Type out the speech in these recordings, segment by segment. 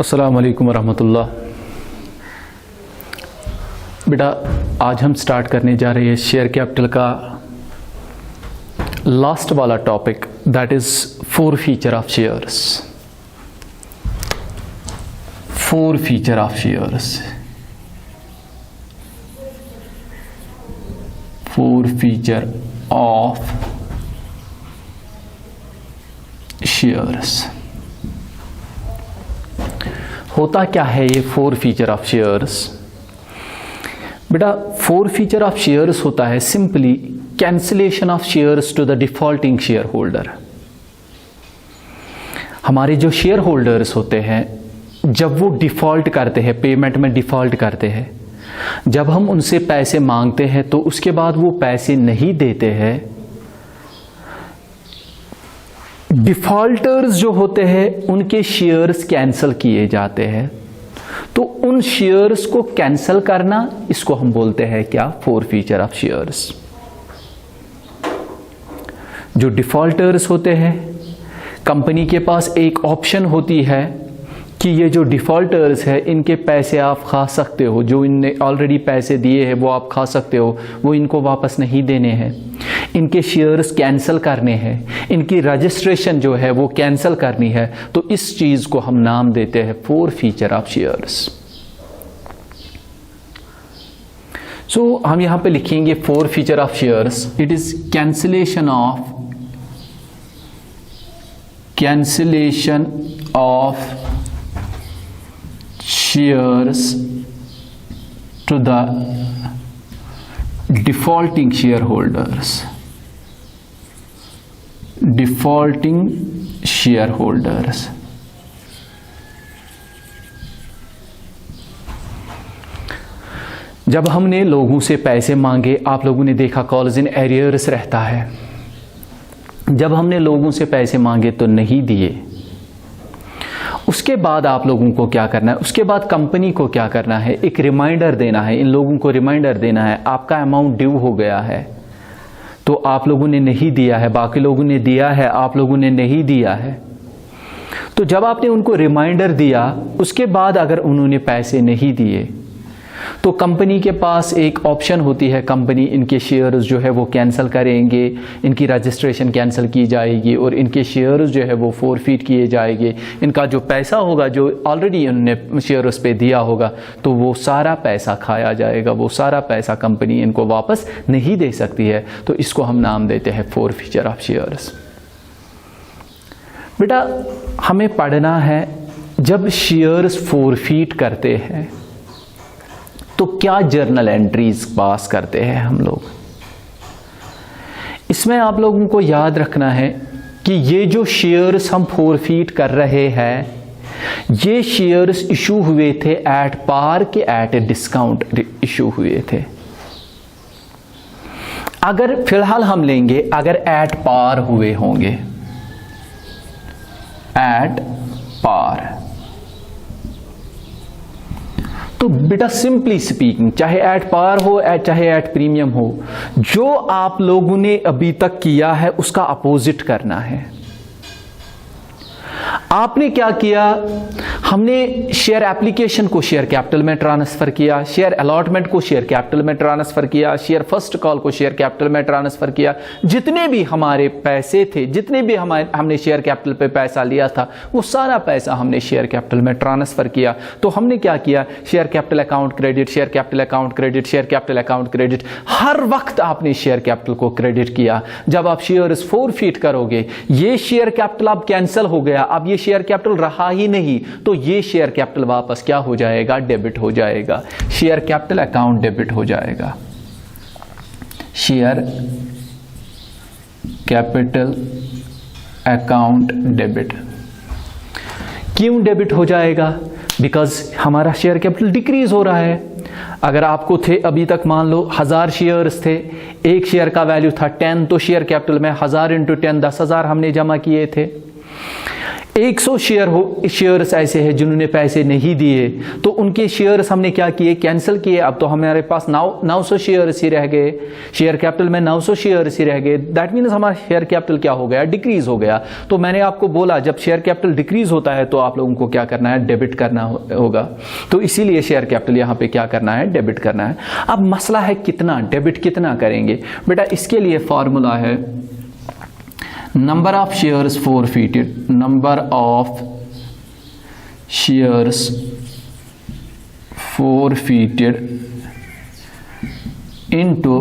अस्सलामु अलैकुम वरहमतुल्लाह। बेटा आज हम स्टार्ट करने जा रहे हैं शेयर कैपिटल का लास्ट वाला topic, that is 4 feature of shares. 4 feature of shares, 4 feature of shares. होता क्या है ये 4 फीचर ऑफ शेयर्स? बेटा 4 फीचर ऑफ शेयर्स होता है simply cancellation of shares to the defaulting share holder. हमारे जो शेयर होल्डर्स होते हैं जब वो डिफॉल्ट करते हैं, पेमेंट में डिफॉल्ट करते हैं, जब हम उनसे पैसे मांगते हैं तो उसके बाद वो पैसे नहीं देते हैं, डिफॉल्टर्स जो होते हैं उनके शेयर्स कैंसिल किए जाते हैं। तो उन शेयर्स को कैंसिल करना, इसको हम बोलते हैं क्या? 4 फीचर ऑफ शेयर्स। जो डिफॉल्टर्स होते हैं, कंपनी के पास एक ऑप्शन होती है कि ये जो डिफॉल्टर्स है इनके पैसे आप खा सकते हो, जो इनने ऑलरेडी पैसे दिए हैं वो आप खा सकते हो, वो इनको वापस नहीं देने हैं, इनके शेयर्स कैंसिल करने हैं, इनकी रजिस्ट्रेशन जो है वो कैंसिल करनी है। तो इस चीज़ को हम नाम देते हैं 4 फीचर ऑफ शेयर्स। सो हम यहां पे लिखेंगे 4 feature of shares. It is cancellation of shares to the defaulting shareholders. Defaulting shareholders. जब हमने लोगों से पैसे मांगे, आप लोगों ने देखा कॉल्स इन एरियर्स रहता है। जब हमने लोगों से पैसे मांगे तो नहीं दिए, उसके बाद आप लोगों को क्या करना है? उसके बाद कंपनी को क्या करना है? एक रिमाइंडर देना है, इन लोगों को रिमाइंडर देना है आपका अमाउंट ड्यू हो गया है, तो आप लोगों ने नहीं दिया है, बाकी लोगों ने दिया है, आप लोगों ने नहीं दिया है। तो जब आपने उनको रिमाइंडर दिया, उसके बाद अगर उन्होंने पैसे नहीं दिए तो कंपनी के पास एक ऑप्शन होती है, कंपनी इनके शेयर्स जो है वो कैंसिल करेंगे, इनकी रजिस्ट्रेशन कैंसिल की जाएगी और इनके शेयर्स जो है वो फोरफीट किए जाएंगे। इनका जो पैसा होगा जो ऑलरेडी उन्होंने शेयर्स पे दिया होगा, तो वो सारा पैसा खाया जाएगा, वो सारा पैसा कंपनी इनको वापस नहीं दे सकती है। तो इसको हम नाम देते हैं 4 फीचर ऑफ शेयर्स। बेटा हमें पढ़ना है, जब शेयर्स फोरफीट करते हैं तो क्या जर्नल एंट्रीज पास करते हैं हम लोग। इसमें आप लोगों को याद रखना है कि ये जो शेयर्स हम फोरफीट कर रहे हैं, ये शेयर्स इशू हुए थे एट पार के एट ए डिस्काउंट इशू हुए थे। अगर फिलहाल हम लेंगे, अगर एट पार हुए होंगे, एट पार, तो बेटा सिंपली स्पीकिंग, चाहे एट पार हो चाहे एट प्रीमियम हो, जो आप लोगों ने अभी तक किया है उसका अपोजिट करना है। आपने क्या किया? हमने शेयर एप्लीकेशन को शेयर कैपिटल में ट्रांसफर किया, शेयर अलॉटमेंट को शेयर कैपिटल में ट्रांसफर किया, शेयर फर्स्ट कॉल को शेयर कैपिटल में ट्रांसफर किया। जितने भी हमारे पैसे थे, जितने भी हमने शेयर कैपिटल पे पैसा लिया था, वो सारा पैसा हमने शेयर कैपिटल में ट्रांसफर किया। तो हमने क्या किया? Share capital account credit, share capital account credit, share capital account credit, हर वक्त आपने शेयर कैपिटल को क्रेडिट किया। जब आप शेयर्स फोरफीट करोगे, ये शेयर कैपिटल अब कैंसिल हो गया, अब ये शेयर कैपिटल रहा ही नहीं, तो ये शेयर कैपिटल वापस क्या हो जाएगा? डेबिट हो जाएगा। शेयर कैपिटल अकाउंट डेबिट हो जाएगा। शेयर कैपिटल अकाउंट डेबिट क्यों डेबिट हो जाएगा? बिकॉज हमारा शेयर कैपिटल डिक्रीज हो रहा है। अगर आपको थे अभी तक मान लो 1000 शेयर्स थे, एक शेयर का वैल्यू था 10, तो शेयर कैपिटल में 1000 × 10 10,000 हमने जमा किए थे। 100 शेयर्स ऐसे हैं जिन्होंने पैसे नहीं दिए, तो उनके शेयर्स हमने क्या किए, कैंसिल किए। अब तो हमारे पास 900 शेयर्स ही रह गए, शेयर कैपिटल में 900 शेयर्स ही रह गए। दैट मीन्स हमारा शेयर कैपिटल क्या हो गया, डिक्रीज हो गया। तो मैंने आपको बोला जब शेयर कैपिटल डिक्रीज होता है तो आप लोगों को क्या करना है, डेबिट करना होगा। तो इसीलिए शेयर कैपिटल यहाँ पे क्या करना है, डेबिट करना है। अब मसला है कितना, डेबिट कितना करेंगे। बेटा इसके लिए फॉर्मूला है number of shares forfeited, number of shares forfeited into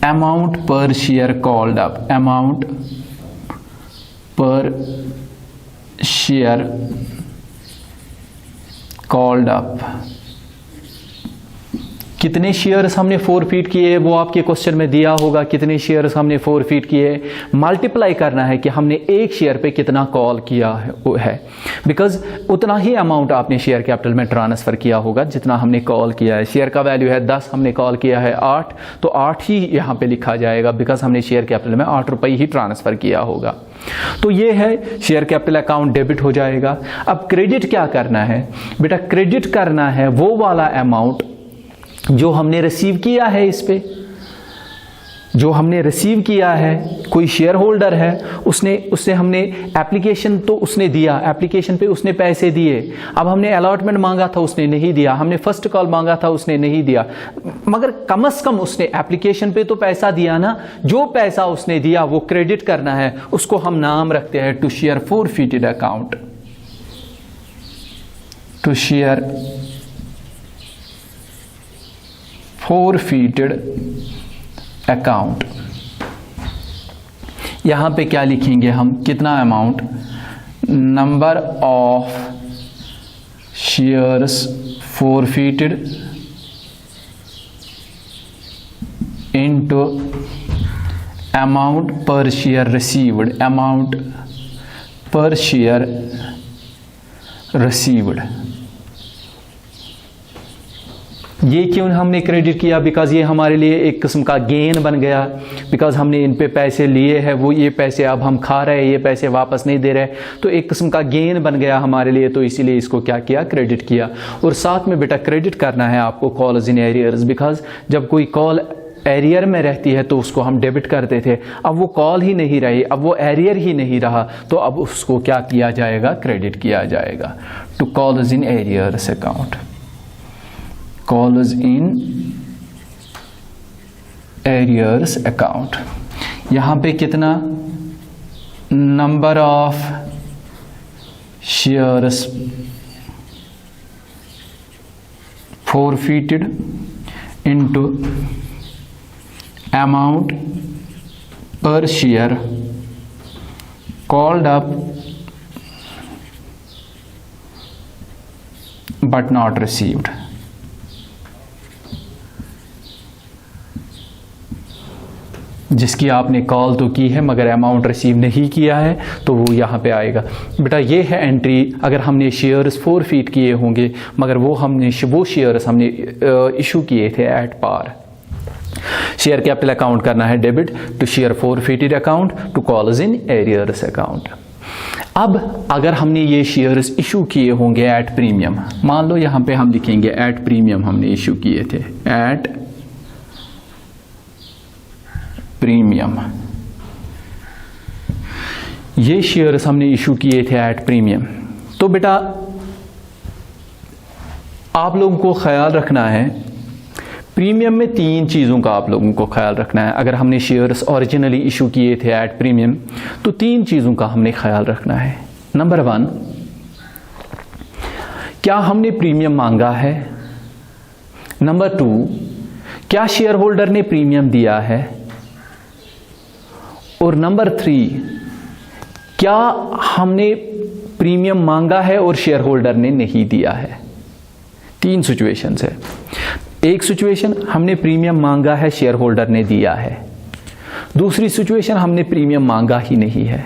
amount per share called up, amount per share called up। कितने शेयर्स हमने फोरफीट किए वो आपके क्वेश्चन में दिया होगा, कितने शेयर्स हमने फोरफीट किए, मल्टीप्लाई करना है कि हमने एक शेयर पे कितना कॉल किया है, बिकॉज उतना ही अमाउंट आपने शेयर कैपिटल में ट्रांसफर किया होगा जितना हमने कॉल किया है। शेयर का वैल्यू है 10, हमने कॉल किया है 8, तो 8 ही यहाँ पे लिखा जाएगा बिकॉज हमने शेयर कैपिटल में 8 रुपये ही ट्रांसफर किया होगा। तो ये है शेयर कैपिटल अकाउंट डेबिट हो जाएगा। अब क्रेडिट क्या करना है बेटा, क्रेडिट करना है वो वाला अमाउंट जो हमने रिसीव किया है, इस पे जो हमने रिसीव किया है, कोई शेयर होल्डर है उसने हमने एप्लीकेशन तो उसने दिया, एप्लीकेशन पे उसने पैसे दिए। अब हमने अलॉटमेंट मांगा था उसने नहीं दिया, हमने फर्स्ट कॉल मांगा था उसने नहीं दिया, मगर कम से कम उसने एप्लीकेशन पे तो पैसा दिया ना। जो पैसा उसने दिया वो क्रेडिट करना है, उसको हम नाम रखते हैं to share forfeited account, to share forfeited account. यहां पे क्या लिखेंगे हम, कितना amount, number of shares forfeited into amount per share received, amount per share received. ये क्यों हमने क्रेडिट किया, बिकॉज ये हमारे लिए एक किस्म का गेन बन गया, बिकॉज हमने इन पे पैसे लिए हैं, वो ये पैसे अब हम खा रहे हैं, ये पैसे वापस नहीं दे रहे, तो एक किस्म का गेन बन गया हमारे लिए, तो इसीलिए इसको क्या किया, क्रेडिट किया। और साथ में बेटा क्रेडिट करना है आपको कॉल्स इन एरियर्स, बिकॉज जब कोई कॉल एरियर में रहती है तो उसको हम डेबिट करते थे, अब वो कॉल ही नहीं रही, अब वो एरियर ही नहीं रहा, तो अब उसको क्या किया जाएगा, क्रेडिट किया जाएगा। To calls in arrears account, calls in arrears account. यहां पे कितना, number of shares forfeited into amount per share called up but not received. जिसकी आपने कॉल तो की है मगर अमाउंट रिसीव नहीं किया है, तो वो यहाँ पे आएगा। बेटा ये है एंट्री, अगर हमने शेयर्स फोरफीट किए होंगे मगर वो शेयर्स हमने इशू किए थे at par. Share capital account करना है debit to share forfeited account to calls in arrears account. अब अगर हमने ये शेयर्स इशू किए होंगे एट प्रीमियम, मान लो यहाँ पे हम लिखेंगे एट प्रीमियम हमने इशू किए थे, एट प्रीमियम, ये शेयर्स हमने इशू किए थे एट प्रीमियम। तो बेटा आप लोगों को ख्याल रखना है, प्रीमियम में 3 चीज़ों का आप लोगों को ख्याल रखना है। अगर हमने शेयर्स ओरिजिनली इशू किए थे एट प्रीमियम तो 3 चीज़ों का हमने ख्याल रखना है। नंबर 1, क्या हमने प्रीमियम मांगा है। नंबर 2, क्या शेयर होल्डर ने प्रीमियम दिया है। और नंबर 3, क्या हमने प्रीमियम मांगा है और शेयर होल्डर ने नहीं दिया है। 3 सिचुएशंस है। एक सिचुएशन हमने प्रीमियम मांगा है, शेयर होल्डर ने दिया है। दूसरी सिचुएशन हमने प्रीमियम मांगा ही नहीं है।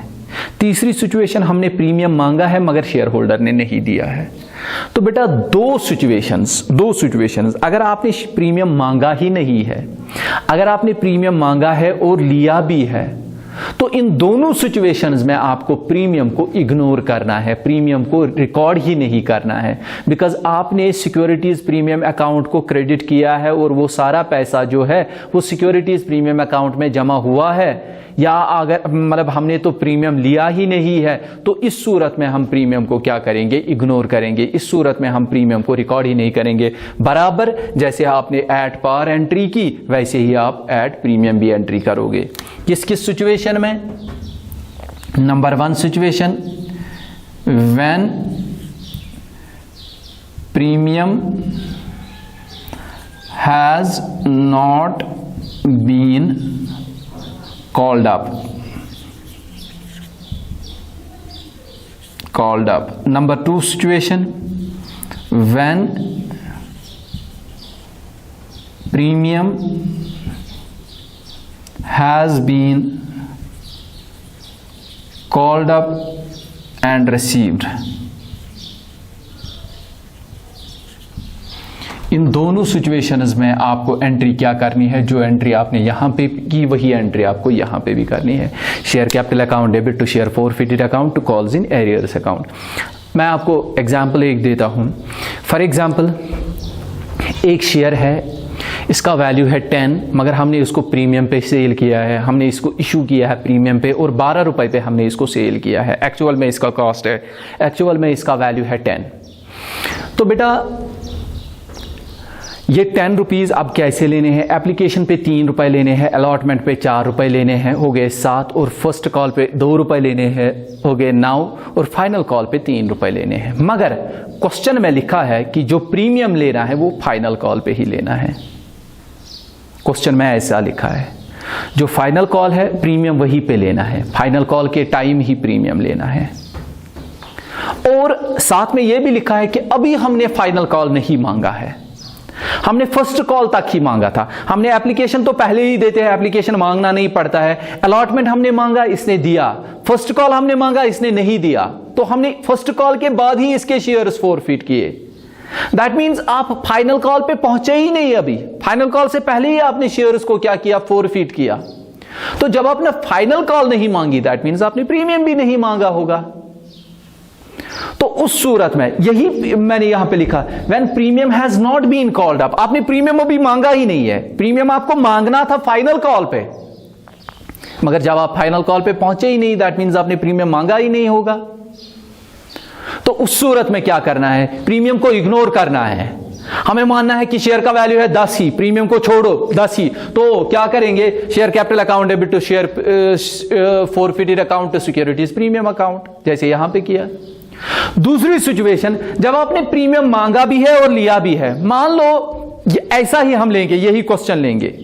तीसरी सिचुएशन हमने प्रीमियम मांगा है मगर शेयर होल्डर ने नहीं दिया है। तो बेटा दो सिचुएशंस, अगर आपने प्रीमियम मांगा ही नहीं है, अगर आपने प्रीमियम मांगा है और लिया भी है, तो इन दोनों सिचुएशंस में आपको प्रीमियम को इग्नोर करना है, प्रीमियम को रिकॉर्ड ही नहीं करना है, बिकॉज आपने सिक्योरिटीज प्रीमियम अकाउंट को क्रेडिट किया है और वो सारा पैसा जो है वो सिक्योरिटीज प्रीमियम अकाउंट में जमा हुआ है, या अगर मतलब हमने तो प्रीमियम लिया ही नहीं है, तो इस सूरत में हम प्रीमियम को क्या करेंगे, इग्नोर करेंगे। इस सूरत में हम प्रीमियम को रिकॉर्ड ही नहीं करेंगे। बराबर जैसे आपने एट पार एंट्री की, वैसे ही आप एट प्रीमियम भी एंट्री करोगे। किस किस सिचुएशन में? Number 1 situation, when premium has not been called up. Number 2 situation, when premium has been called up and received. इन दोनों सिचुएशंस में आपको एंट्री क्या करनी है? जो एंट्री आपने यहां पे की वही एंट्री आपको यहां पे भी करनी है। Share capital account debit to share forfeited account to calls in arrears account. मैं आपको एग्जांपल एक देता हूं। फॉर एग्जांपल, एक शेयर है, इसका वैल्यू है 10, मगर हमने इसको प्रीमियम पे सेल किया है, हमने इसको इशू किया है प्रीमियम पे और 12 रुपए पे हमने इसको सेल किया है। एक्चुअल में इसका कॉस्ट है, एक्चुअल में इसका वैल्यू है 10। तो बेटा ये 10 रुपीज़ अब कैसे लेने हैं? एप्लीकेशन पे 3 रुपए लेने हैं, अलॉटमेंट पे 4 रुपए लेने हैं, हो गए 7, और फर्स्ट कॉल पे 2 रुपए लेने हैं, हो गए 9, और फाइनल कॉल पे 3 रुपए लेने हैं। मगर क्वेश्चन में लिखा है कि जो प्रीमियम लेना है वो फाइनल कॉल पे ही लेना है। क्वेश्चन में ऐसा लिखा है, जो फाइनल कॉल है प्रीमियम वहीं पे लेना है, फाइनल कॉल के टाइम ही प्रीमियम लेना है। और साथ में यह भी लिखा है कि अभी हमने फाइनल कॉल नहीं मांगा है, हमने फर्स्ट कॉल तक ही मांगा था। हमने एप्लीकेशन तो पहले ही देते हैं, एप्लीकेशन मांगना नहीं पड़ता है। अलॉटमेंट हमने मांगा, इसने दिया। फर्स्ट कॉल हमने मांगा, इसने नहीं दिया, तो हमने फर्स्ट कॉल के बाद ही इसके शेयर्स फोरफिट किए। दैट मीन्स आप फाइनल कॉल पे पहुंचे ही नहीं, अभी फाइनल कॉल से पहले ही आपने शेयर्स को क्या किया, फोरफिट किया। तो जब आपने फाइनल कॉल नहीं मांगी, दैट मीन्स आपने प्रीमियम भी नहीं मांगा होगा। तो उस सूरत में यही मैंने यहां पे लिखा, when premium has not been called up. आपने प्रीमियम अभी मांगा ही नहीं है, प्रीमियम आपको मांगना था फाइनल कॉल पे, मगर जब आप फाइनल कॉल पे पहुंचे ही नहीं, दैट मीन्स आपने प्रीमियम मांगा ही नहीं होगा। तो उस सूरत में क्या करना है, प्रीमियम को इग्नोर करना है। हमें मानना है कि शेयर का वैल्यू है 10 ही, प्रीमियम को छोड़ो 10 ही, तो क्या करेंगे, share capital account debit to share forfeited account to securities premium account, जैसे यहां पे किया। दूसरी सिचुएशन, जब आपने प्रीमियम मांगा भी है और लिया भी है, मान लो ऐसा ही हम लेंगे, यही क्वेश्चन लेंगे,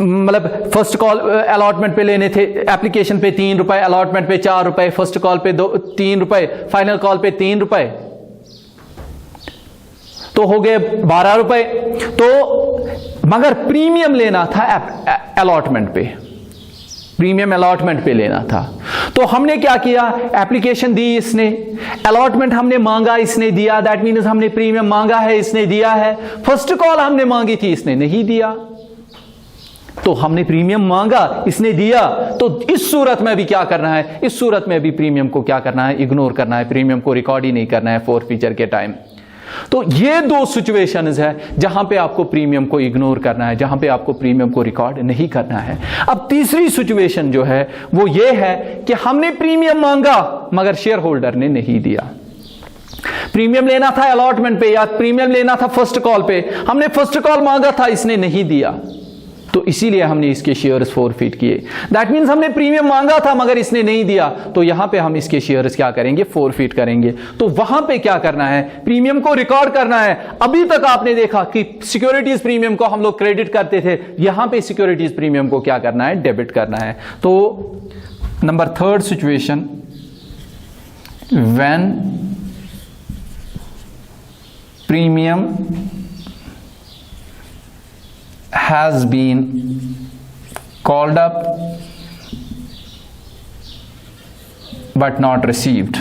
मतलब फर्स्ट कॉल अलॉटमेंट पे लेने थे, एप्लीकेशन पे 3 रुपए, अलॉटमेंट पे 4 रुपए, फर्स्ट कॉल पे 3 रुपए, फाइनल कॉल पे 3 रुपए, तो हो गए 12 रुपए। तो मगर प्रीमियम लेना था अलॉटमेंट पे, प्रीमियम अलॉटमेंट पे लेना था। तो हमने क्या किया, एप्लीकेशन दी इसने, अलॉटमेंट हमने मांगा, इसने दिया, दैट मीन्स हमने प्रीमियम मांगा है, इसने दिया है। फर्स्ट कॉल हमने मांगी थी, इसने नहीं दिया, तो हमने प्रीमियम मांगा, इसने दिया। तो इस सूरत में भी क्या करना है, इस सूरत में भी प्रीमियम को क्या करना है, इग्नोर करना है, प्रीमियम को रिकॉर्ड ही नहीं करना है फोरफीचर के टाइम। तो ये 2 सिचुएशंस है जहां पे आपको प्रीमियम को इग्नोर करना है, जहां पे आपको प्रीमियम को रिकॉर्ड नहीं करना है। अब तीसरी सिचुएशन जो है वो ये है कि हमने प्रीमियम मांगा मगर शेयर होल्डर ने नहीं दिया। प्रीमियम लेना था अलॉटमेंट पे या प्रीमियम लेना था फर्स्ट कॉल पे, हमने फर्स्ट कॉल मांगा था, इसने नहीं दिया, तो इसीलिए हमने इसके शेयर्स फोरफिट किए। दैट मीन्स हमने प्रीमियम मांगा था मगर इसने नहीं दिया, तो यहां पे हम इसके शेयर्स क्या करेंगे, फोरफिट करेंगे। तो वहां पे क्या करना है, प्रीमियम को रिकॉर्ड करना है। अभी तक आपने देखा कि सिक्योरिटीज प्रीमियम को हम लोग क्रेडिट करते थे, यहां पे सिक्योरिटीज प्रीमियम को क्या करना है, डेबिट करना है। तो number 3rd situation, when premium has been called up but not received.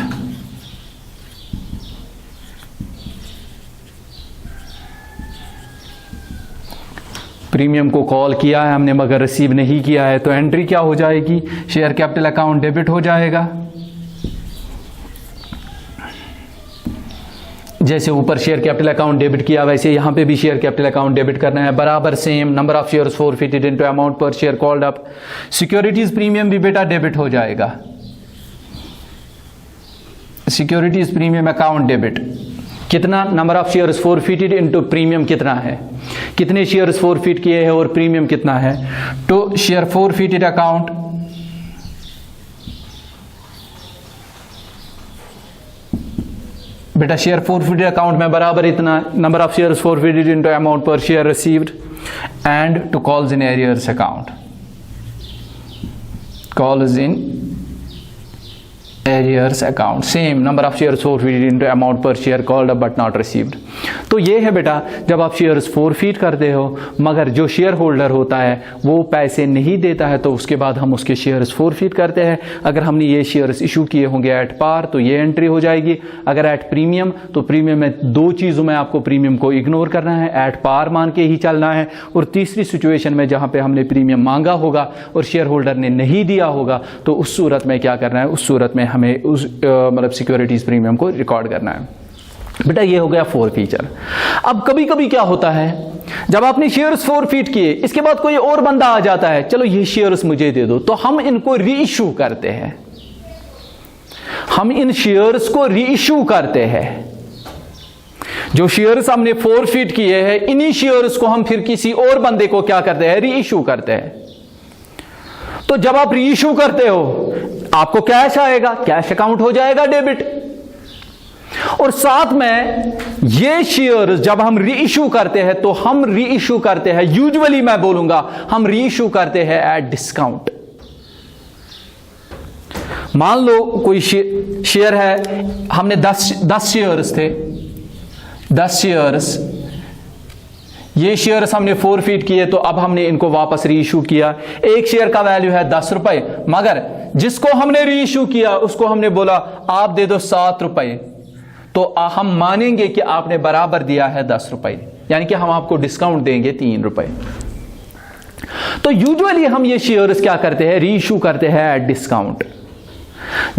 Premium को कॉल किया है हमने मगर रिसीव नहीं किया है, तो एंट्री क्या हो जाएगी, शेयर कैपिटल अकाउंट डेबिट हो जाएगा। जैसे ऊपर शेयर कैपिटल अकाउंट डेबिट किया वैसे यहां पे भी शेयर कैपिटल अकाउंट डेबिट करना है, बराबर same number of shares forfeited into amount per share called up. Securities premium भी बेटा डेबिट हो जाएगा, सिक्योरिटीज प्रीमियम अकाउंट डेबिट कितना, number of shares forfeited into premium कितना है, कितने शेयर्स फॉरफिट किए हैं और प्रीमियम कितना है, तो शेयर फॉरफिटेड अकाउंट बेटा शेयर फॉरफिटेड अकाउंट में बराबर इतना number of shares forfeited into amount per share received and to calls in arrears account, calls in arrears account same number of shares forfeited into amount per share called up but not received. तो ये है बेटा जब आप shares forfeit करते हो मगर जो शेयर होल्डर होता है वो पैसे नहीं देता है तो उसके बाद हम उसके शेयर्स फॉरफिट करते हैं। अगर हमने ये शेयर्स इशू किए होंगे एट पार तो ये एंट्री हो जाएगी, अगर एट प्रीमियम तो प्रीमियम में दो चीज़ों में आपको प्रीमियम को इग्नोर करना है, एट पार मान के ही चलना है, और तीसरी सिचुएशन में जहाँ पे हमने प्रीमियम मांगा होगा और शेयर होल्डर ने नहीं दिया होगा तो उस सूरत में क्या करना है, उस सूरत में हमें उस मतलब सिक्योरिटीज प्रीमियम को रिकॉर्ड करना है। बेटा ये हो गया फॉरफीचर। अब कभी कभी क्या होता है जब आपने शेयर्स फॉरफिट किए इसके बाद कोई और बंदा आ जाता है, चलो ये शेयर्स मुझे दे दो, तो हम इनको रीइश्यू करते हैं, हम इन शेयर्स को रीइश्यू करते हैं। जो शेयर्स हमने फॉरफिट किए हैं इन्हीं शेयर्स को हम फिर किसी और बंदे को क्या करते हैं, रीइश्यू करते हैं। तो जब आप रीइश्यू करते हो आपको कैश आएगा, कैश अकाउंट हो जाएगा डेबिट, और साथ में ये शेयर जब हम रीइश्यू करते हैं तो हम रीइश्यू करते हैं, यूजुअली मैं बोलूंगा हम रीइश्यू करते हैं एट डिस्काउंट। मान लो कोई शेयर है, हमने 10 शेयर्स थे, 10 शेयर्स, ये शेयर्स हमने फॉरफिट किए तो अब हमने इनको वापस रीइश्यू किया। एक शेयर का वैल्यू है 10 रुपए, मगर जिसको हमने रीइश्यू किया उसको हमने बोला आप दे दो 7 रुपए, तो हम मानेंगे कि आपने बराबर दिया है 10 रुपए, यानी कि हम आपको डिस्काउंट देंगे 3 रुपए। तो यूजुअली हम ये शेयर्स क्या करते हैं, रीइश्यू करते हैं एट डिस्काउंट।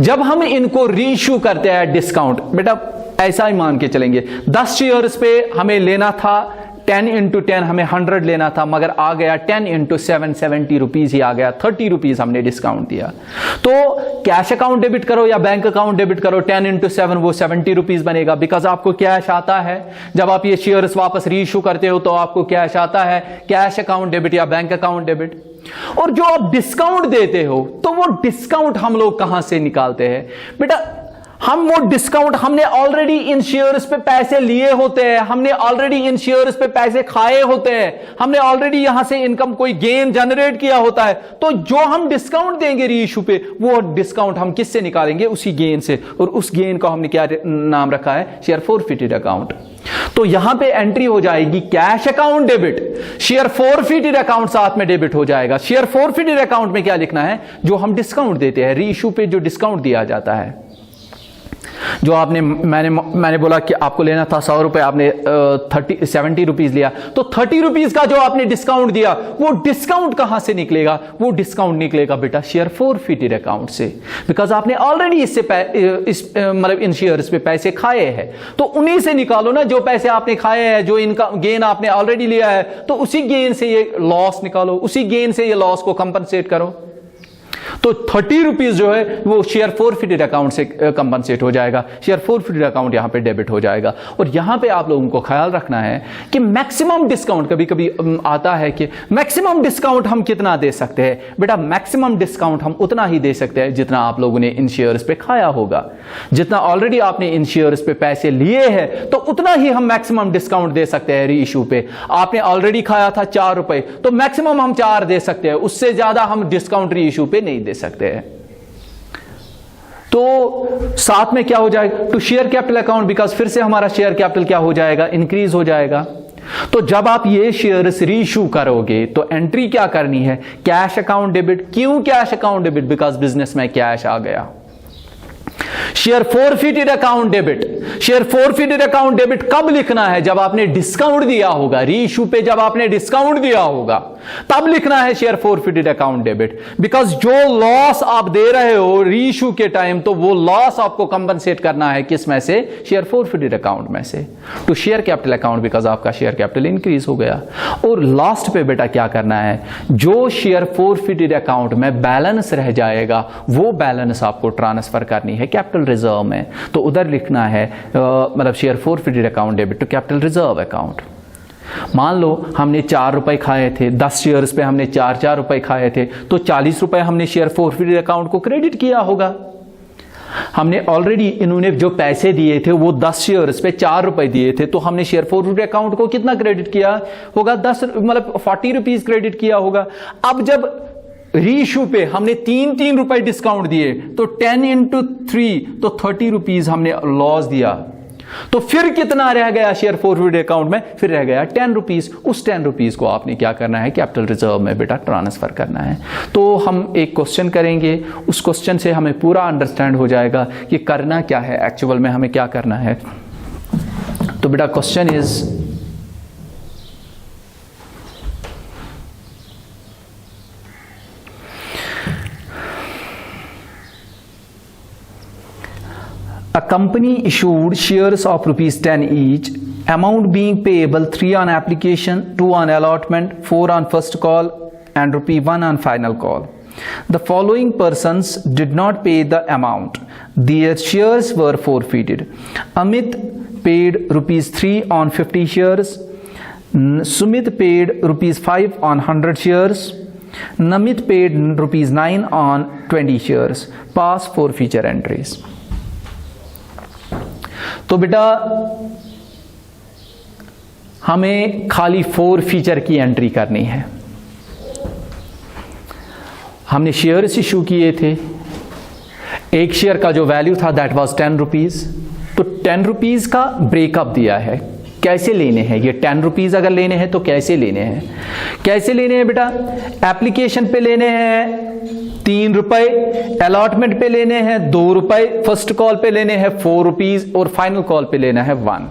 जब हम इनको रीइश्यू करते हैं एट डिस्काउंट, बेटा ऐसा ही मान के चलेंगे 10 शेयर्स पे हमें लेना था 10 into 10 हमें 100 लेना था, मगर आ गया 10 into 7 70 रुपीज ही आ गया, 30 रुपीज हमने डिस्काउंट दिया। तो कैश अकाउंट डेबिट करो या बैंक अकाउंट डेबिट करो, 10 into 7 वो 70 रुपीज बनेगा, बिकॉज आपको कैश आता है। जब आप ये शेयर्स वापस रीइश्यू करते हो तो आपको कैश आता है, कैश अकाउंट डेबिट या बैंक अकाउंट डेबिट। और जो आप डिस्काउंट देते हो तो वो डिस्काउंट हम लोग कहां से निकालते हैं, बेटा हम वो डिस्काउंट हमने ऑलरेडी इन शेयर्स पे पैसे लिए होते हैं, हमने ऑलरेडी इन शेयर्स पे पैसे खाए होते हैं, हमने ऑलरेडी यहां से इनकम कोई गेन जनरेट किया होता है। तो जो हम डिस्काउंट देंगे रीइश्यू पे वो डिस्काउंट हम किससे निकालेंगे, उसी गेन से, और उस गेन को हमने क्या नाम रखा है, शेयर फॉरफिटेड अकाउंट। तो यहां पे एंट्री हो जाएगी cash account debit, share forfeited account साथ में डेबिट हो जाएगा। शेयर फॉरफिटेड अकाउंट में क्या लिखना है, जो हम डिस्काउंट देते हैं रीइश्यू पे, जो डिस्काउंट दिया जाता है। जो आपने मैंने बोला कि आपको लेना था 100 रुपए, आपने 70 रुपीज लिया, तो 30 रुपीज का जो आपने डिस्काउंट दिया वो डिस्काउंट कहां से निकलेगा, वो डिस्काउंट निकलेगा बेटा शेयर फॉरफिटेड अकाउंट से, बिकॉज आपने ऑलरेडी इससे मतलब इन शेयर्स पे पैसे खाए हैं, तो उन्हीं से निकालो ना, जो पैसे आपने खाए हैं, जो इनका गेन आपने ऑलरेडी लिया है, तो उसी गेन से ये लॉस निकालो, उसी गेन से ये लॉस को कंपनसेट करो। तो 30 रुपीज जो है वो शेयर फॉरफिटेड अकाउंट से कंपनसेट हो जाएगा, शेयर फॉरफिटेड अकाउंट यहां पे डेबिट हो जाएगा। और यहां पे आप लोगों को ख्याल रखना है कि मैक्सिमम डिस्काउंट, कभी कभी आता है कि मैक्सिमम डिस्काउंट हम कितना दे सकते हैं, बेटा मैक्सिमम डिस्काउंट हम उतना ही दे सकते हैं जितना आप लोगों ने इन शेयर्स पे खाया होगा। जितना ऑलरेडी आपने इन शेयर्स पे पैसे लिए हैं तो उतना ही हम मैक्सिमम डिस्काउंट दे सकते हैं रीइश्यू पे। आपने ऑलरेडी खाया था 4 रुपए, तो मैक्सिमम हम 4 दे सकते हैं, उससे ज्यादा हम डिस्काउंट रीइश्यू पे नहीं दे सकते हैं। तो साथ में क्या हो जाएगा, to share capital account, because फिर से हमारा शेयर कैपिटल क्या हो जाएगा, इंक्रीज हो जाएगा। तो जब आप ये शेयर्स रीइश्यू करोगे तो एंट्री क्या करनी है, कैश अकाउंट डेबिट। क्यों cash account debit, because business में कैश आ गया। Share forfeited account debit. Share forfeited account debit कब लिखना है? जब आपने डिस्काउंट दिया होगा, रीइश्यू पे जब आपने डिस्काउंट दिया होगा तब लिखना है share forfeited account debit. Because जो लॉस आप दे रहे हो रीइश्यू के टाइम, तो वो लॉस आपको कंपनसेट करना है किस में से? शेयर फोरफिटेड अकाउंट में से, to share capital account, because आपका शेयर कैपिटल इंक्रीज हो गया। और लास्ट पे बेटा क्या करना है? जो शेयर फोरफिटेड अकाउंट में बैलेंस रह जाएगा वो बैलेंस आपको ट्रांसफर करनी है कैपिटल रिजर्व में। तो उधर लिखना है मतलब share forfeited account debit to capital reserve account. मान लो हमने 4 रुपए खाए थे, 10 शेयर्स पे हमने 4 रुपए खाए थे, तो 40 रुपए हमने शेयर फोरफिटेड अकाउंट को क्रेडिट किया होगा। हमने ऑलरेडी, इन्होंने जो पैसे दिए थे वो 10 शेयर्स पे 4 रुपए दिए थे, तो हमने शेयर फोरफिटेड अकाउंट को कितना क्रेडिट किया होगा? 10 मतलब 40 रुपीज क्रेडिट किया होगा। अब जब रीइश्यू पे हमने 3 रुपए डिस्काउंट दिए, तो 10 into 3 तो 30 रुपीज हमने लॉस दिया। तो फिर कितना रह गया शेयर फोरफिटेड अकाउंट में? फिर रह गया 10 रुपीज। उस 10 रुपीज को आपने क्या करना है? कैपिटल रिजर्व में बेटा ट्रांसफर करना है। तो हम एक क्वेश्चन करेंगे, उस क्वेश्चन से हमें पूरा अंडरस्टैंड हो जाएगा कि करना क्या है, एक्चुअल में हमें क्या करना है। तो बेटा question is, a company issued shares of rupees 10 each, amount being payable 3 on application, 2 on allotment, 4 on first call and ₹1 on final call. The following persons did not pay the amount. Their shares were forfeited. Amit paid ₹3 on 50 shares. Sumit paid ₹5 on 100 shares. Namit paid ₹9 on 20 shares. Pass forfeiture entries. तो बेटा हमें खाली forfeiture की entry करनी है। हमने shares issue किए थे, एक शेयर का जो वैल्यू था दैट वाज 10 रुपीज, तो 10 रुपीज का ब्रेकअप दिया है। कैसे लेने हैं ये 10 रुपीज? अगर लेने हैं तो कैसे लेने हैं? कैसे लेने हैं बेटा? एप्लीकेशन पे लेने हैं 3 रुपए, अलॉटमेंट पे लेने हैं 2 रुपए, फर्स्ट कॉल पे लेने हैं 4 रुपीज और फाइनल कॉल पे लेना है 1।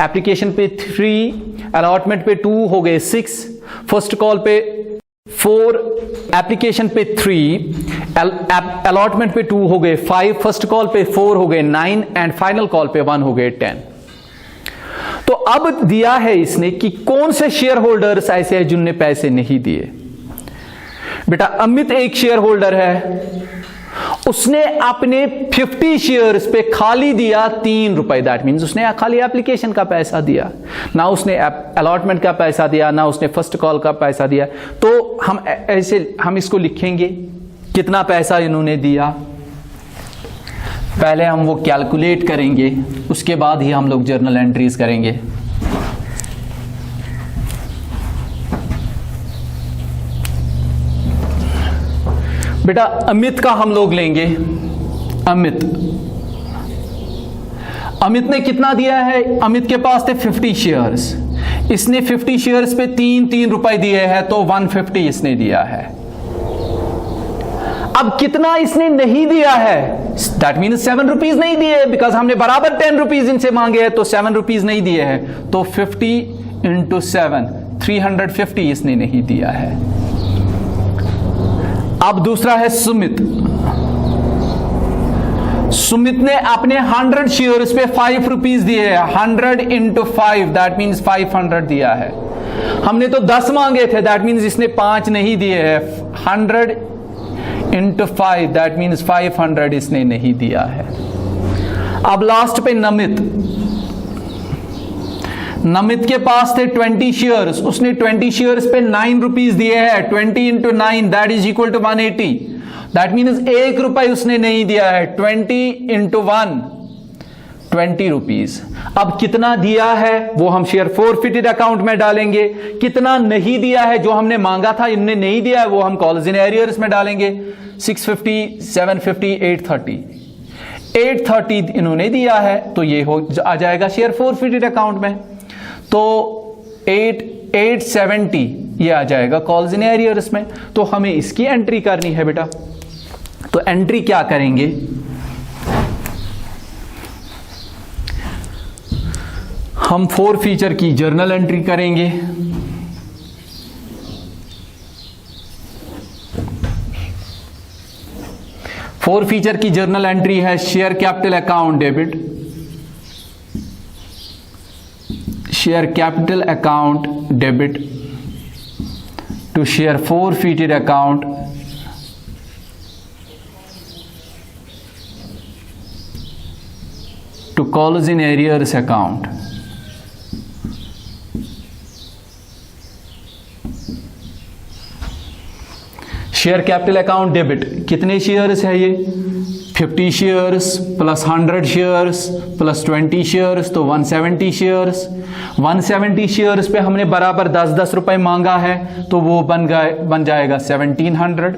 एप्लीकेशन पे 3, अलॉटमेंट पे 2 हो गए 6, फर्स्ट कॉल पे 4, एप्लीकेशन पे 3, अलॉटमेंट पे 2 हो गए 5, फर्स्ट कॉल पे 4 हो गए 9 एंड फाइनल कॉल पे 1 हो गए 10। तो अब दिया है इसने कि कौन से शेयर होल्डर्स ऐसे हैं जिनने पैसे नहीं दिए। बेटा अमित एक शेयर होल्डर है, उसने अपने 50 शेयर्स पे खाली दिया 3 रुपए। दैट मीन्स उसने खाली एप्लीकेशन का पैसा दिया, ना उसने अलॉटमेंट का पैसा दिया, ना उसने फर्स्ट कॉल का पैसा दिया। तो हम इसको लिखेंगे कितना पैसा इन्होंने दिया। पहले हम वो कैलकुलेट करेंगे, उसके बाद ही हम लोग जर्नल एंट्रीज करेंगे। बेटा अमित का हम लोग लेंगे। अमित ने कितना दिया है? अमित के पास थे 50 शेयर्स, इसने 50 शेयर्स पे 3 रुपए दिए हैं, तो 150 इसने दिया है। अब कितना इसने नहीं दिया है? दैट मीन्स 7 रुपीज नहीं दिए, बिकॉज हमने बराबर 10 रुपीज इनसे मांगे हैं, तो 7 रुपीज नहीं दिए हैं। तो 50 into 7 350 इसने नहीं दिया है। अब दूसरा है सुमित। सुमित ने अपने 100 शेयर्स पे 5 रुपीज दिए हैं। 100 into 5 दैट मीन्स 500 दिया है। हमने तो 10 मांगे थे, दैट मीन्स इसने 5 नहीं दिए हैं। 100 into 5 दैट मीन्स 500 इसने नहीं दिया है। अब लास्ट पे नमित के पास थे 20 शेयर्स, उसने 20 शेयर्स पे 9 रुपीज दिए हैं। 20 into 9 that is equal to 180, that means 1 रुपए उसने नहीं दिया है। 20 into 1 20 रुपीज। अब कितना दिया है वो हम शेयर फोरफिटेड अकाउंट में डालेंगे, कितना नहीं दिया है जो हमने मांगा था इनने नहीं दिया है वो हम कॉल्स इन एरियर्स में डालेंगे। 650, 750, 830 इन्होंने दिया है, तो ये आ जाएगा शेयर फोरफिटेड अकाउंट में। तो 870 ये आ जाएगा कॉल्स इन एरियर्स में। तो हमें इसकी एंट्री करनी है बेटा। तो एंट्री क्या करेंगे? हम 4 फीचर की जर्नल एंट्री करेंगे। फोर फीचर की जर्नल एंट्री है share capital account debit, share capital account debit to share forfeited account to calls in arrears account। Share capital account debit कितने शेयर्स है ये? 50 shares plus 100 shares plus 20 shares, तो 170 shares. 170 shares पे हमने बराबर 10-10 रुपए मांगा है, तो वो बन जाएगा 1700।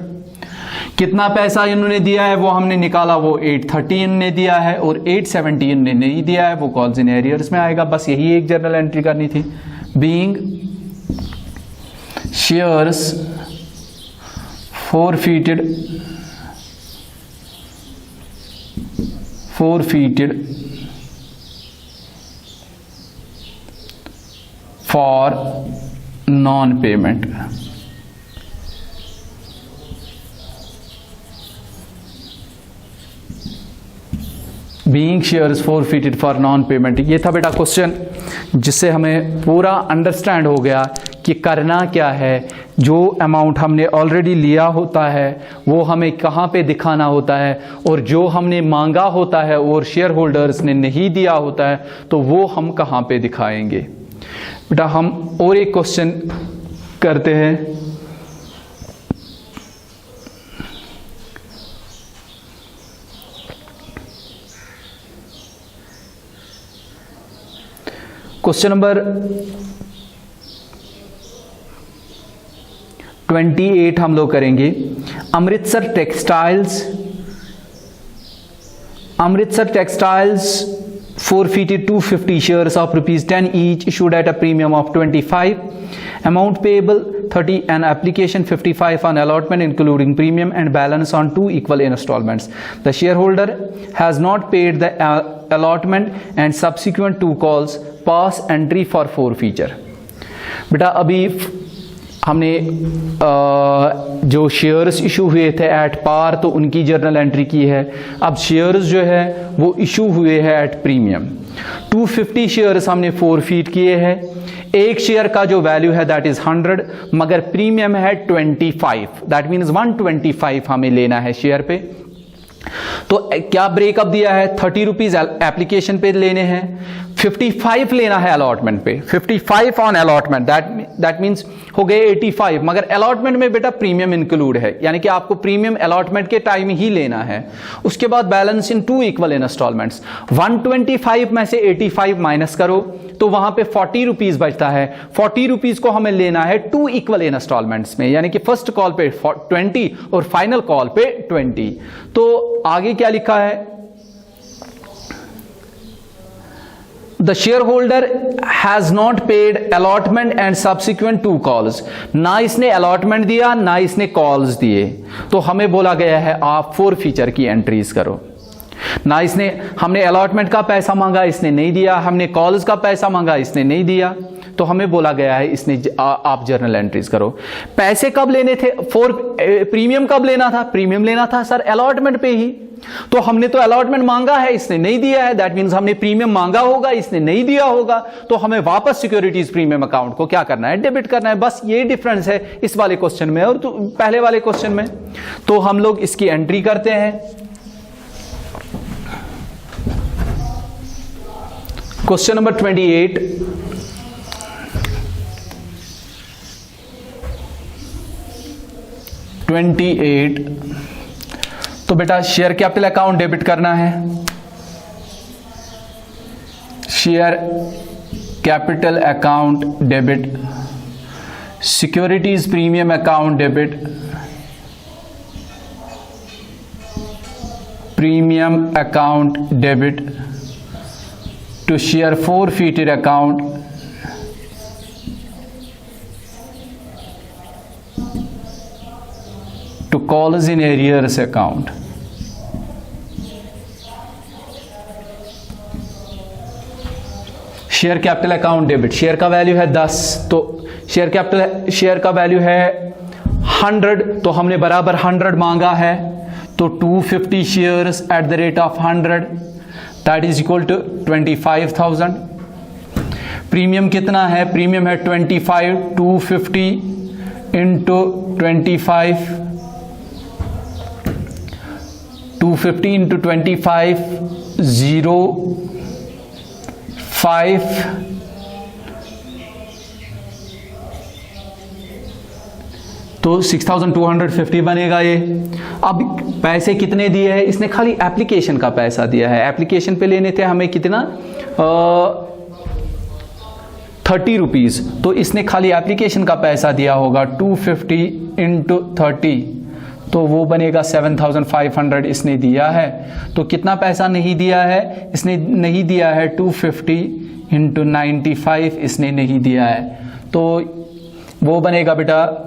कितना पैसा इन्होंने दिया है वो हमने निकाला, वो 830 इन्होंने दिया है और 870 इन्होंने नहीं दिया है, वो कॉल्स इन एरियर्स में आएगा। बस यही एक जर्नल एंट्री करनी थी। Being shares forfeited for non-payment। Being shares forfeited for non payment, ये था बेटा क्वेश्चन, जिससे हमें पूरा अंडरस्टैंड हो गया कि करना क्या है। जो अमाउंट हमने ऑलरेडी लिया होता है वो हमें कहाँ पे दिखाना होता है, और जो हमने मांगा होता है और शेयर होल्डर्स ने नहीं दिया होता है तो वो हम कहाँ पे दिखाएंगे। बेटा हम और एक क्वेश्चन करते हैं। क्वेश्चन नंबर 28 हम लोग करेंगे। Amritsar textiles forfeited 250 shares of ₹10 each issued at a premium of 25, amount payable 30, and application 55 on allotment including premium and balance on 2 equal installments. The shareholder has not paid the allotment and subsequent 2 calls pass entry for forfeiture। बेटा अभी हमने जो shares issue हुए थे at पार तो उनकी journal entry की है। अब शेयर्स जो है वो इशू हुए हैं एट प्रीमियम। 250 शेयर्स हमने forfeit किए हैं। एक शेयर का जो वैल्यू है दैट इज 100, मगर प्रीमियम है 25, दैट मीन्स 125 हमें लेना है शेयर पे। तो क्या ब्रेकअप दिया है? 30 रुपीज एप्लीकेशन पे लेने हैं, 55 लेना है अलॉटमेंट पे। 55 ऑन अलॉटमेंट, दैट मीन्स हो गए 85, मगर अलॉटमेंट में बेटा प्रीमियम इंक्लूड है, यानी कि आपको प्रीमियम अलॉटमेंट के टाइम ही लेना है। उसके बाद बैलेंस इन 2 इक्वल इंस्टॉलमेंट्स। 125 में से 85 माइनस करो तो वहां पे 40 रुपीज बचता है। 40 रुपीज को हमें लेना है 2 इक्वल इंस्टॉलमेंट्स में, यानी कि फर्स्ट कॉल पे 20 और फाइनल कॉल पे 20। तो आगे क्या लिखा है? The shareholder has not paid allotment and subsequent 2 calls। ना इसने allotment दिया ना इसने calls दिए, तो हमें बोला गया है आप 4 फीचर की एंट्रीज करो। ना इसने, हमने अलॉटमेंट का पैसा मांगा इसने नहीं दिया, हमने कॉल्स का पैसा मांगा इसने नहीं दिया, तो हमें बोला गया है इसने आप जर्नल एंट्रीज करो। पैसे कब लेने थे? प्रीमियम कब लेना था? प्रीमियम लेना था सर अलॉटमेंट पे ही, तो हमने तो अलॉटमेंट मांगा है इसने नहीं दिया है, दैट मीन्स हमने प्रीमियम मांगा होगा इसने नहीं दिया होगा, तो हमें वापस सिक्योरिटीज प्रीमियम अकाउंट को क्या करना है? डेबिट करना है। बस ये डिफरेंस है इस वाले क्वेश्चन में और तो पहले वाले क्वेश्चन में। तो हम लोग इसकी एंट्री करते हैं। Question number 28। तो बेटा शेयर कैपिटल अकाउंट डेबिट करना है। Share capital account debit, securities premium account debit, premium account debit to share forfeited account to calls in arrears account। Share capital account debit, share का value है 10, तो share का value है 100, तो हमने बराबर 100 मांगा है, तो 250 shares at the rate of 100 that is equal to 25,000। Premium कितना है? प्रीमियम है 25, 250 इंटू 25, 250 इंटू 25, 0.5, तो 6,250 बनेगा ये। अब पैसे कितने दिए हैं? इसने खाली एप्लीकेशन का पैसा दिया है। एप्लीकेशन पे लेने थे हमें कितना? 30 रुपीज़, तो इसने खाली एप्लीकेशन का पैसा दिया होगा 250 इंटू 30, तो वो बनेगा 7,500 इसने दिया है। तो कितना पैसा नहीं दिया है? इसने नहीं दिया है 250 इंटू 95 इसने नहीं दिया है, तो वो बनेगा बेटा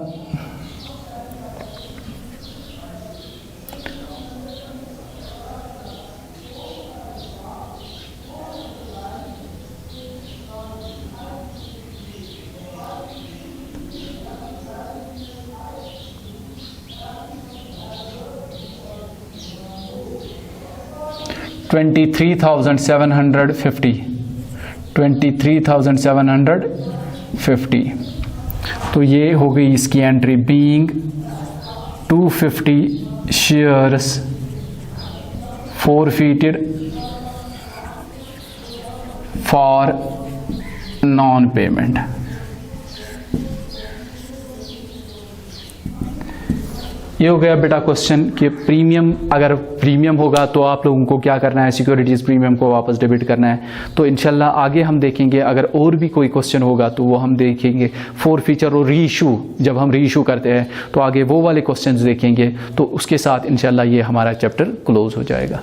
23,750, 23,750। तो ये हो गई इसकी entry, being 250 shares forfeited for non payment. ये हो गया बेटा क्वेश्चन कि प्रीमियम, अगर प्रीमियम होगा तो आप लोगों को क्या करना है? सिक्योरिटीज़ प्रीमियम को वापस डेबिट करना है। तो इंशाल्लाह आगे हम देखेंगे, अगर और भी कोई क्वेश्चन होगा तो वो हम देखेंगे। फॉरफीचर और रीइशू, जब हम रीइशू करते हैं तो आगे वो वाले क्वेश्चंस देखेंगे, तो उसके साथ इंशाल्लाह ये हमारा चैप्टर क्लोज हो जाएगा।